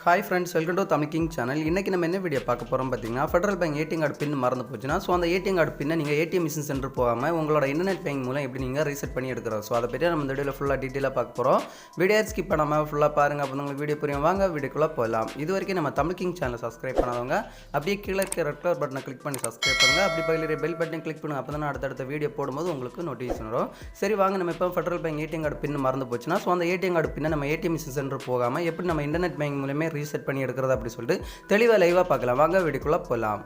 Hi friends, welcome to Tamil king channel. இன்றைக்கி நம்ம என்ன வீடியோ பார்க்க போகிறோம் பார்த்தீங்கன்னா, ஃபெடரல் பேங்க் ஏடிஎம் கார்டு பின் மறந்து போச்சுன்னா, ஸோ அந்த ஏடிஎம் கார்டு பின்னை நீங்கள் ஏடிஎம் மிஷின் சென்டர் போகாமல் உங்களோட இன்டர்நெட் பேங்க் மூலம் எப்படி நீங்கள் ரீசெட் பண்ணி எடுக்கிறோம். ஸோ அதை பற்றி நம்ம இந்த வீடியோவில் ஃபுல்லாக டீட்டெயிலாக பார்க்க போகிறோம். வீடியோ ஸ்கிப் பண்ணாமல் ஃபுல்லாக பாருங்கள். அப்போ உங்களுக்கு வீடியோ புரியும். வாங்க வீடியோக்குள்ளே போகலாம். இது வரைக்கும் நம்ம தமிழ் கிங் சேனலை சப்ஸ்கிரைப் பண்ணாதவங்க அப்படியே கீழே இருக்க ரெட் கலர் பட்டனை கிளிக் பண்ணி சப்ஸ்கிரைப் பண்ணுங்கள். அப்படி பக்கத்தில் பெல் பட்டன் கிளிக் பண்ணுங்கள். அப்போ தான் அடுத்தடுத்த வீடியோ போடும்போது உங்களுக்கு நோட்டிஃபிகேஷன் வரும். சரி வாங்க, நம்ம இப்போ ஃபெடரல் பேங்க் ஏடிஎம் கார்டு பின் மறந்து போச்சுன்னா, ஸோ அந்த ஏடிஎம் கார்டு பின்னை நம்ம ஏடிஎம் மிஷின் சென்டர் போகாமல் எப்படி நம்ம இன்டர்நெட் பேங்க் மூலமே ரீசெட் பண்ணி எடுக்கிறது அப்படி சொல்லிட்டு தெளிவாக லைவாக பார்க்கலாம். வாங்க வீடியோக்குள்ளே போகலாம்.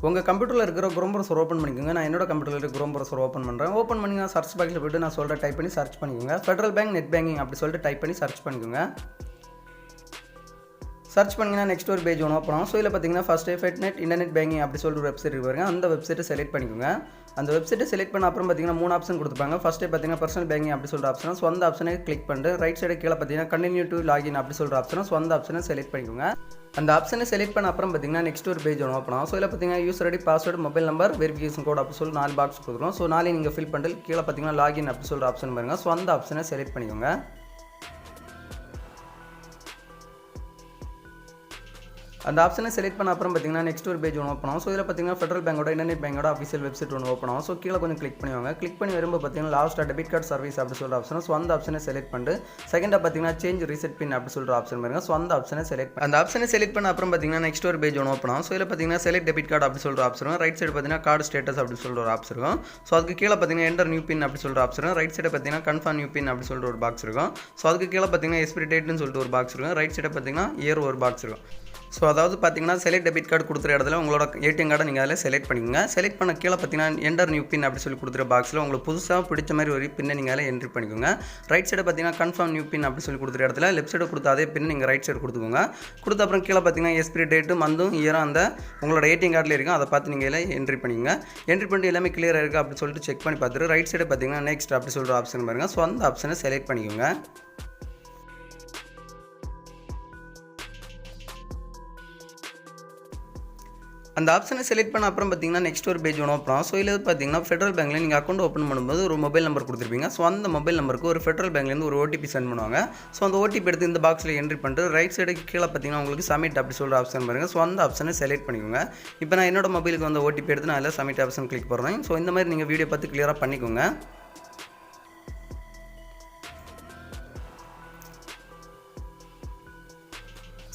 உங்கள் கம்ப்யூட்டரில் இருக்கிற குரோம் ப்ரௌசர் ஓப்பன் பண்ணிக்கோங்க. நான் என்னோட கம்ப்யூட்டரில் இருக்கிற குரோம் ப்ரௌசர் ஓப்பன் பண்ணுறேன். ஓப்பன் பண்ணி நான் சர்ச் பாக்ஸில் போய்ட்டு நான் சொல்கிற டைப் பண்ணி சர்ச் பண்ணிக்கோங்க. ஃபெடரல் பேங்க் நெட் பேங்கிங் அப்படி சொல்லிட்டு டைப் பண்ணி சர்ச் பண்ணிக்கோங்க. சர்ச் பண்ணிங்கன்னா நெக்ஸ்ட் ஒரு பேஜ் ஒன்று ஓப்பன் ஆகும். ஸோ இதில் பார்த்தீங்கன்னா ஃபஸ்ட்டு ஃபெட்நெட் இன்டர்நெட் பேங்கிங் அப்படி சொல்லிட்டு ஒரு வெப்சைட் இருக்கு. அந்த வெப்சைட்டை செலக்ட் பண்ணிக்கோங்க. அந்த வெப்சைட்டை செலக்ட் பண்ண அப்புறம் பார்த்தீங்கன்னா 3 ஆப்ஷன் கொடுத்துருப்பாங்க. ஃபஸ்ட்டு பார்த்தீங்கன்னா பர்சனல் பேங்கிங் அப்படி சொல்கிற ஆப்ஷன். ஸோ அந்த ஆப்ஷனை கிளிக் பண்ணிட்டு ரைட் சைடு கீழே பார்த்தீங்கன்னா கண்டினியூ டு லாகின் அப்படி சொல்கிற ஆப்ஷன். ஸோ அந்த ஆப்ஷனை செலக்ட் பண்ணிக்கோங்க. அந்த ஆப்ஷனை செலக்ட் பண்ண அப்புறம் பார்த்தீங்கன்னா நெக்ஸ்ட் ஒரு பேஜ் ஒன்று ஓப்பன் ஆகும். ஸோ இதில் பார்த்தீங்கன்னா user ID, password, mobile number, verification code அப்படி சொல்லி 4 பாக்ஸ் கொடுக்குறோம். ஸோ 4 நீங்கள் ஃபில் பண்ணிட்டு கீழே பார்த்தீங்கன்னா லாகின் அப்படி சொல்கிற ஆப்ஷன் பாருங்கள். ஸோ அந்த ஆப்ஷனை செலக்ட் பண்ணிக்கோங்க. அந்த ஆப்ஷனை செலக்ட் பண்ண அப்புறம் பார்த்தீங்கன்னா நெக்ஸ்ட் ஒரு பேஜ் ஒன்று ஓப்பன் ஆகும். ஸோ இதில் பார்த்தீங்கன்னா ஃபெடரல் பேங்கோட இன்டர்நெட் பேங்கோட அஃபிஷியல் வெப்சைட் ஒன்று ஓப்பன் ஆகும். ஸோ கீழே கொஞ்சம் கிளிக் பண்ணுவாங்க. கிளிக் பண்ணி வரும்போது பார்த்தீங்கன்னா லாஸ்ட்டாக டெபிட் கார்டு சர்வீஸ் அப்படி சொல்கிற ஆப்ஷன். ஸோ அந்த ஆப்ஷனை செலக்ட் பண்ணிட்டு செகண்டாக பார்த்தீங்கன்னா சேஞ்ச் ரீசெட் பின் அப்படி சொல்கிற ஆப்ஷன் பாருங்க. ஸோ அந்த ஆப்ஷனை செலக்ட் பண்ண அப்புறம் பார்த்தீங்கன்னா நெக்ஸ்ட் ஒரு பேஜ் ஒன்று ஓப்பன் ஆகும். ஸோ இதில் பார்த்தீங்கன்னா செலக்ட் டெபிட் கார்டு அப்படி சொல்கிற ஆப்ஷன். ரைட் சைடு பார்த்தீங்கன்னா கார்டு ஸ்டேட்டஸ் அப்படி சொல்கிற ஒரு ஆப்ஷன் இருக்கும். ஸோ அதுக்கு கீழே பார்த்தீங்கன்னா என்டர் நியூ பின் அப்படி சொல்கிற ஆப்ஷன். ரைட் சைடு பார்த்தீங்கன்னா கன்ஃபார்ம் நியூ பின் அப்படி சொல்கிற ஒரு பாக்ஸ் இருக்கும். ஸோ அதுக்கு கீழே பார்த்தீங்கன்னா எக்ஸ்பிரி டேட்னு சொல்லிட்டு ஒரு பாக்ஸ் இருக்கும். ரைட் சைடு பார்த்தீங்கன்னா இயர் ஒரு பாக்ஸ் இருக்கும். ஸோ அதாவது பார்த்தீங்கன்னா செலக்ட் டெபிட் கார்டு கொடுக்குற இடத்துல உங்களோட ஏடிஎம் கார்டை நீங்கள் அதில் செலக்ட் பண்ணிக்கோங்க. செலக்ட் பண்ண கீழே பார்த்தீங்கன்னா என்டர் நியூ பின் அப்படி சொல்லி கொடுத்துற பாக்ஸில் உங்களுக்கு புதுசாக பிடிச்ச மாதிரி ஒரு பின்னை நீங்கள் அதில் என்ட்ரி பண்ணிக்கோங்க. ரைட் சைடு பார்த்தீங்கன்னா கன்ஃபார்ம் நியூ பின் அப்படி சொல்லி கொடுக்குற இடத்துல லெஃப்ட் சைடு கொடுத்த அதே பின் நீங்கள் ரைட் சைடு கொடுத்துக்கோங்க. கொடுத்த அப்புறம் கீழே பார்த்தீங்கன்னா எக்ஸ்பிரி டேட்டு மந்தும் இயரும் அந்த உங்களோட ஏடிஎம் கார்டில் இருக்கும். அதை பார்த்து நீங்கள் இதில் என்ட்ரி பண்ணிக்கோங்க. என்ட்ரி பண்ணிட்டு எல்லாமே கிளியராக இருக்குது அப்படி சொல்லிட்டு செக் பண்ணி பார்த்துட்டு ரைட் சைடு பார்த்தீங்கன்னா நெக்ஸ்ட் அப்படி சொல்கிற ஆப்ஷன் பாருங்கள். ஸோ அந்த ஆப்ஷனை செலக்ட் பண்ணிக்கோங்க. அந்த ஆப்ஷனை செலக்ட் பண்ண அப்புறம் பார்த்தீங்கன்னா நெக்ஸ்ட் ஒரு பேஜ் ஒன்று ஓப்பன் ஆகும். ஸோ இதில் பார்த்தீங்கன்னா ஃபெடரல் பேங்க்கில் நீங்கள் அக்கௌண்ட் ஓப்பன் பண்ணும்போது ஒரு மொபைல் நம்பர் கொடுத்துருப்பீங்க. ஸோ அந்த மொபைல் நம்பருக்கு ஒரு ஃபெடரல் பேங்க்லேருந்து ஒரு ஓடிபி சென்ட் பண்ணுவாங்க. ஸோ அந்த ஓடிபி எடுத்து இந்த பாக்ஸில் என்ட்ரி பண்ணிட்டு ரைட் சைடுக்கு கீழே பார்த்தீங்கன்னா உங்களுக்கு சப்மிட் அப்படி சொல்கிற ஆப்ஷன் பாருங்கள். ஸோ அந்த ஆப்ஷனை செலக்ட் பண்ணிக்கோங்க. இப்போ நான் என்னோட மொபைலுக்கு வந்து ஓடிபி எடுத்து நான் அதில் சப்மிட் ஆப்ஷன் கிளிக் பண்ணுறேன். ஸோ இந்த மாதிரி நீங்கள் வீடியோ பார்த்து கிளியராக பண்ணிக்கோங்க.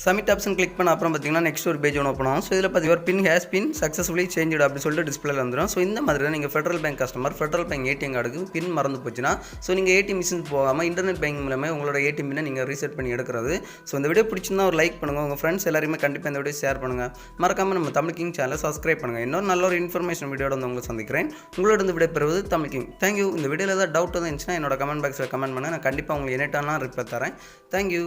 சப்மிட் ஆப்ஷன் கிளிக் பண்ண அப்புறம் பார்த்தீங்கன்னா நெக்ஸ்ட் ஒரு பேஜ் ஒன்று ஓப்பன் ஆகும். ஸோ இதில் பார்த்தீங்கன்னா பின் ஹேஸ் பின் சக்ஸஸ்ஃபுல்லி சேஞ்ச் அப்படி சொல்லிட்டு டிஸ்பிளேல வந்துடும். ஸோ இந்த மாதிரி தான் நீங்கள் federal bank customer federal bank ATM கார்டுக்கு பின் மறந்து போச்சுன்னா, ஸோ நீங்கள் ஏடிஎம் மிஷின் போகாமல் இன்டர்நெட் பேங்க் மூலமே உங்களோட ஏடிஎம் பின்னை நீங்கள் ரீசெட் பண்ணி எடுக்கிறது. ஸோ இந்த வீடியோ பிடிச்சிருந்தா ஒரு லைக் பண்ணுங்கள். உங்கள் ஃப்ரெண்ட்ஸ் எல்லாருமே கண்டிப்பாக இந்த வீடியோ ஷேர் பண்ணுங்கள். மறக்காமல் நம்ம தமிழ் கிங் சேனலை சப்ஸ்கிரைப் பண்ணுங்கள். இன்னொரு நல்ல ஒரு இன்ஃபர்மேஷன் வீடியோட வந்து உங்களை சந்திக்கிறேன். உங்களோட இந்த வீடியோ பெறுவது தமிழ் கிங். தேங்க்யூ. இந்த வீடியோவில் ஏதாவது டவுட் இருந்துச்சுன்னா என்னோட கமெண்ட் பாக்ஸில் கமெண்ட் பண்ணுங்கள். நான் கண்டிப்பாக உங்களுக்கு எனட்டானா ரிப்ளை தரேன். தேங்க்யூ.